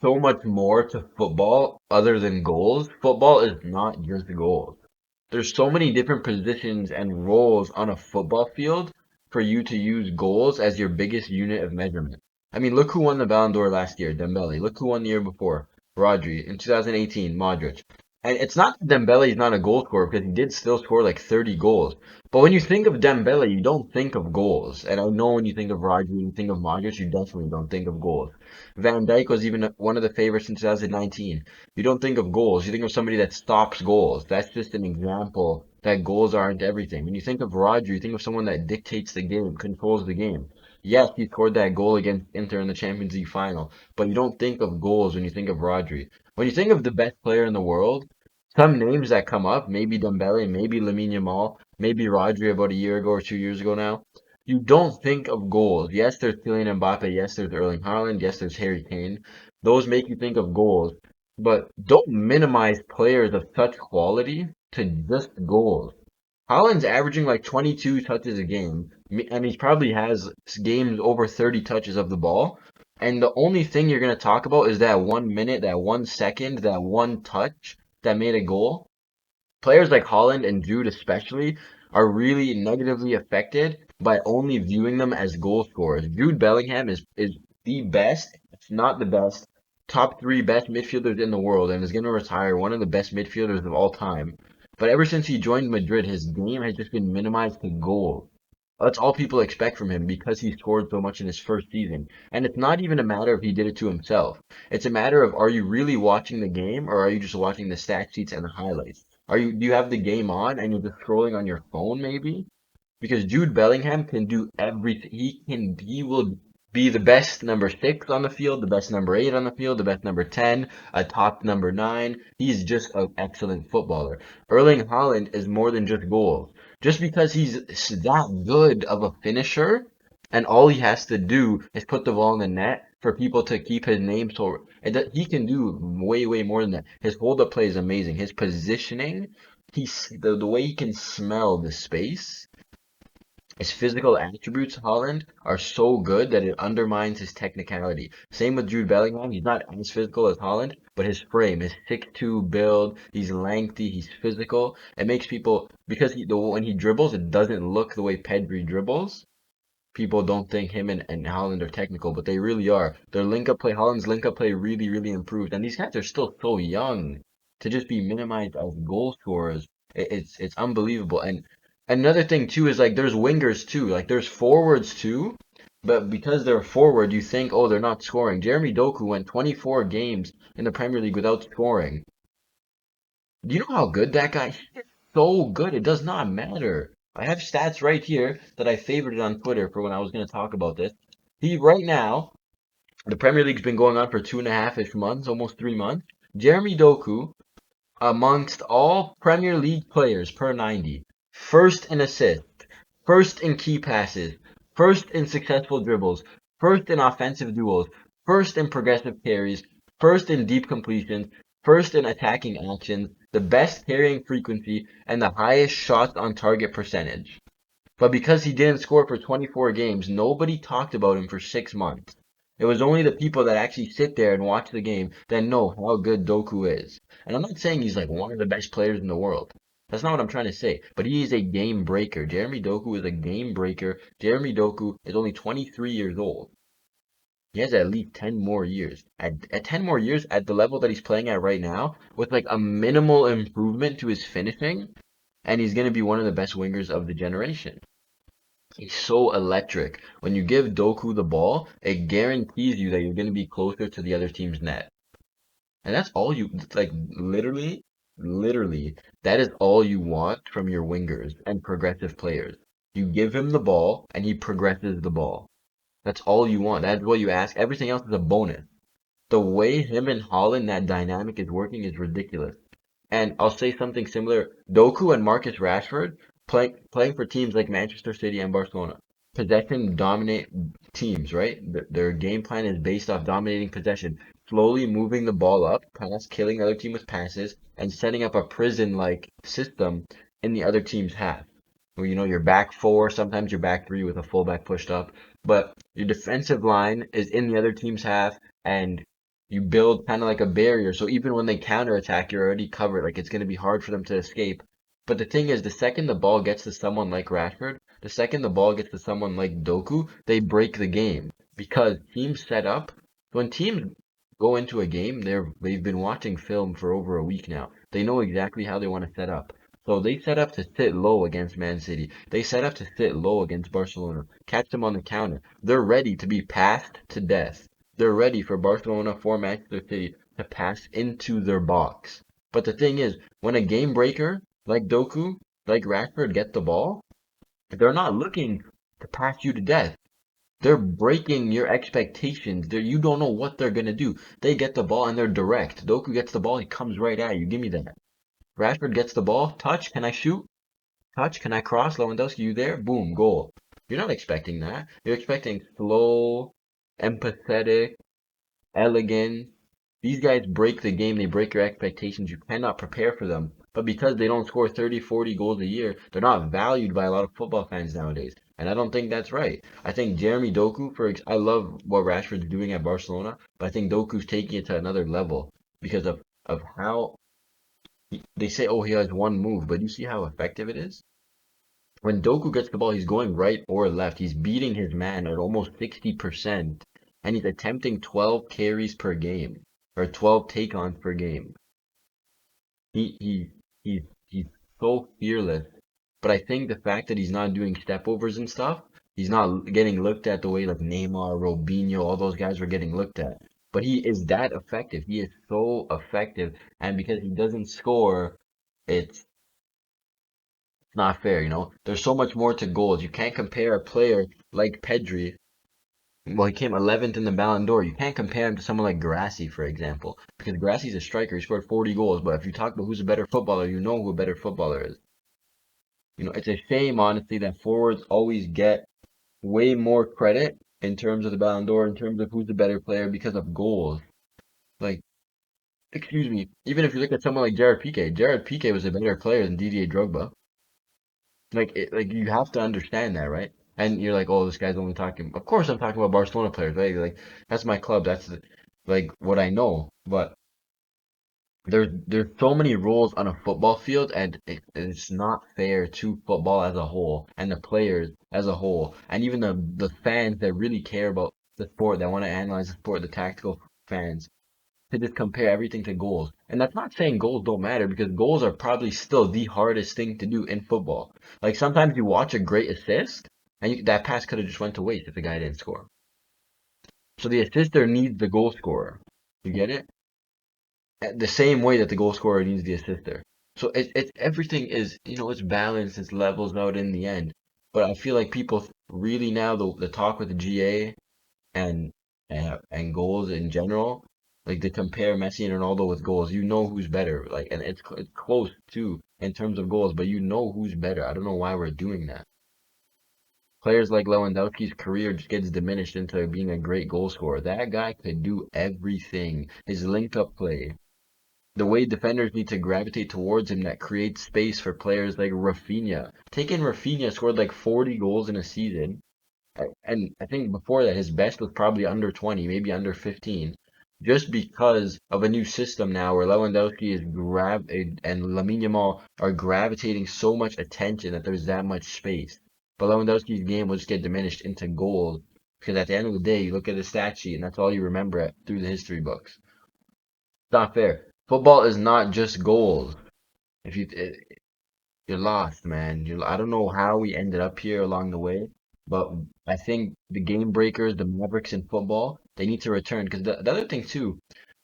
so much more to football other than goals. Football is not just goals. There's so many different positions and roles on a football field for you to use goals as your biggest unit of measurement. I mean, look who won the Ballon d'Or last year, Dembele. Look who won the year before, Rodri. In 2018, Modric. And it's not that Dembele is not a goal scorer because he did still score like 30 goals. But when you think of Dembele, you don't think of goals. And I know when you think of Rodri and you think of Modric, you definitely don't think of goals. Van Dijk was even one of the favorites in 2019. You don't think of goals. You think of somebody that stops goals. That's just an example that goals aren't everything. When you think of Roger, you think of someone that dictates the game, controls the game. Yes, he scored that goal against Inter in the Champions League final, but you don't think of goals when you think of Rodri. When you think of the best player in the world, some names that come up, maybe Dembele, maybe Lamine Yamal, maybe Rodri about a year ago or 2 years ago now, you don't think of goals. Yes, there's Kylian Mbappe. Yes, there's Erling Haaland. Yes, there's Harry Kane. Those make you think of goals. But don't minimize players of such quality to just goals. Haaland's averaging like 22 touches a game, and he probably has games over 30 touches of the ball. And the only thing you're going to talk about is that 1 minute, that 1 second, that one touch that made a goal. Players like Holland and Jude especially are really negatively affected by only viewing them as goal scorers. Jude Bellingham is the best, if not the best, top three best midfielders in the world and is going to retire one of the best midfielders of all time. But ever since he joined Madrid, his game has just been minimized to goals. That's all people expect from him because he scored so much in his first season. And it's not even a matter of he did it to himself. It's a matter of are you really watching the game or are you just watching the stat sheets and the highlights? Do you have the game on and you're just scrolling on your phone maybe? Because Jude Bellingham can do everything. He will be the best number six on the field, the best number eight on the field, the best number 10, a top number nine. He's just an excellent footballer. Erling Haaland is more than just goals. Just because he's that good of a finisher, and all he has to do is put the ball in the net for people to keep his name so he can do way, way more than that. His hold up play is amazing. His positioning, the way he can smell the space. His physical attributes, Holland, are so good that it undermines his technicality. Same with Jude Bellingham. He's not as physical as Holland, but his frame, his 6'2" build, he's lengthy, he's physical. It makes people, because when he dribbles, it doesn't look the way Pedri dribbles. People don't think him and Holland are technical, but they really are. Their link-up play, Holland's link-up play really, really improved. And these guys are still so young to just be minimized as goal scorers. It's unbelievable. And another thing too is like there's wingers too, like there's forwards too. But because they're forward, you think, oh, they're not scoring. Jeremy Doku went 24 games in the Premier League without scoring. Do you know how good that guy? He's so good. It does not matter. I have stats right here that I favorited on Twitter for when I was going to talk about this. He right now, the Premier League's been going on for 2.5-ish months, almost 3 months. Jeremy Doku, amongst all Premier League players per 90, first in assists, first in key passes, first in successful dribbles, first in offensive duels, first in progressive carries, first in deep completions, first in attacking actions, the best carrying frequency, and the highest shots on target percentage. But because he didn't score for 24 games, nobody talked about him for 6 months. It was only the people that actually sit there and watch the game that know how good Doku is. And I'm not saying he's like one of the best players in the world. That's not what I'm trying to say. But he is a game breaker. Jeremy Doku is a game breaker. Jeremy Doku is only 23 years old. He has at least 10 more years. At 10 more years, at the level that he's playing at right now, with like a minimal improvement to his finishing, and he's going to be one of the best wingers of the generation. He's so electric. When you give Doku the ball, it guarantees you that you're going to be closer to the other team's net. And that's all you, like, literally, that is all you want from your wingers and progressive players. You give him the ball, and he progresses the ball. That's all you want. That's what you ask. Everything else is a bonus. The way him and Holland, that dynamic is working is ridiculous. And I'll say something similar. Doku and Marcus Rashford playing for teams like Manchester City and Barcelona. Possession dominate teams, right? Their game plan is based off dominating possession, slowly moving the ball up, killing the other team with passes, and setting up a prison-like system in the other team's half. Where your back four, sometimes your back three with a fullback pushed up, but your defensive line is in the other team's half, and You build kind of like a barrier. So even when they counterattack, you're already covered. Like it's going to be hard for them to escape. But the thing is, the second the ball gets to someone like Rashford, the second the ball gets to someone like Doku, they break the game because teams set up. When teams go into a game, they've been watching film for over a week now. They know exactly how they want to set up. So they set up to sit low against Man City. They set up to sit low against Barcelona, catch them on the counter. They're ready to be passed to death. They're ready for Barcelona for Manchester City to pass into their box. But the thing is, when a game breaker like Doku, like Rashford get the ball, they're not looking to pass you to death. They're breaking your expectations. You don't know what they're gonna do. They get the ball and they're direct. Doku gets the ball, he comes right at you. Give me that. Rashford gets the ball. Touch. Can I shoot? Touch. Can I cross? Lewandowski, you there? Boom, goal. You're not expecting that. You're expecting slow, empathetic, elegant. These guys break the game. They break your expectations. You cannot prepare for them. But because they don't score 30, 40 goals a year, they're not valued by a lot of football fans nowadays. And I don't think that's right. I think Jeremy Doku, I love what Rashford's doing at Barcelona, but I think Doku's taking it to another level because of how they say, oh, he has one move, but you see how effective it is? When Doku gets the ball, he's going right or left. He's beating his man at almost 60%, and he's attempting 12 carries per game, or 12 take-ons per game. He he he's so fearless. But I think the fact that he's not doing step overs and stuff, he's not getting looked at the way like Neymar, Robinho, all those guys were getting looked at. But he is that effective. He is so effective, and because he doesn't score, it's not fair, you know? There's so much more to goals. You can't compare a player like Pedri. Well, he came 11th in the Ballon d'Or. You can't compare him to someone like Grassi, for example, because Grassi's a striker. He scored 40 goals. But if you talk about who's a better footballer, you know who a better footballer is. You know, it's a shame, honestly, that forwards always get way more credit in terms of the Ballon d'Or, in terms of who's the better player because of goals. Like, excuse me, even if you look at someone like Jared Piqué was a better player than Didier Drogba. Like you have to understand that, right? And you're like, oh, this guy's only talking. Of course, I'm talking about Barcelona players, right? Like that's my club. Like what I know. But there's so many rules on a football field, and it's not fair to football as a whole, and the players as a whole, and even the fans that really care about the sport, that want to analyze the sport, the tactical fans to just compare everything to goals. And that's not saying goals don't matter because goals are probably still the hardest thing to do in football. Like sometimes you watch a great assist and that pass could have just went to waste if the guy didn't score. So the assister needs the goal scorer. You get it? The same way that the goal scorer needs the assister. So it's everything is, you know, it's balanced, it's levels out in the end. But I feel like people really now the talk with the GA and and goals in general. Like they compare Messi and Ronaldo with goals. You know who's better. Like and it's close too in terms of goals, but you know who's better. I don't know why we're doing that. Players like Lewandowski's career just gets diminished into being a great goal scorer. That guy could do everything. His link up play, the way defenders need to gravitate towards him that creates space for players like Rafinha. Taking Rafinha scored like 40 goals in a season and I think before that his best was probably under 20, maybe under 15, just because of a new system now where Lewandowski is and Lamine Yamal are gravitating so much attention that there's that much space. But Lewandowski's game will just get diminished into goals because at the end of the day, you look at the stat sheet and that's all you remember through the history books. It's not fair. Football is not just goals. If you you're lost, man. I don't know how we ended up here along the way, but I think the game breakers, the Mavericks in football, they need to return. Because the other thing too,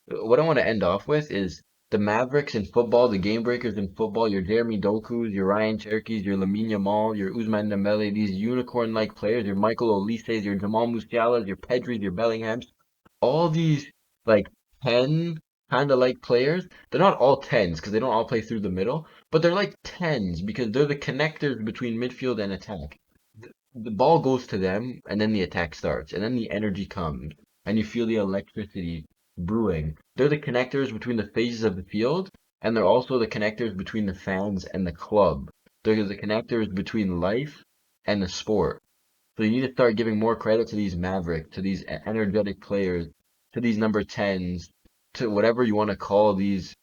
what I want to end off with is the Mavericks in football, the game breakers in football, your Jeremy Doku's, your Ryan Cherkis, your Lamine Yamal, your Ousmane Dembele, these unicorn-like players, your Michael Olise's, your Jamal Musiala's, your Pedri's, your Bellingham's, all these like 10 kind of like players. They're not all 10s because they don't all play through the middle, but they're like 10s because they're the connectors between midfield and attack. The ball goes to them and then the attack starts and then the energy comes and you feel the electricity brewing. They're the connectors between the phases of the field and they're also the connectors between the fans and the club. They're the connectors between life and the sport. So you need to start giving more credit to these Mavericks, to these energetic players to these number 10s, to whatever you want to call these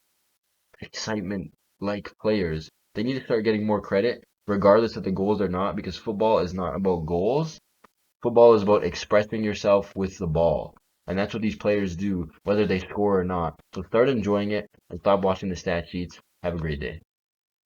excitement like players. They need to start getting more credit, regardless if the goals or not, because football is not about goals. Football is about expressing yourself with the ball. And that's what these players do, whether they score or not. So start enjoying it and stop watching the stat sheets. Have a great day.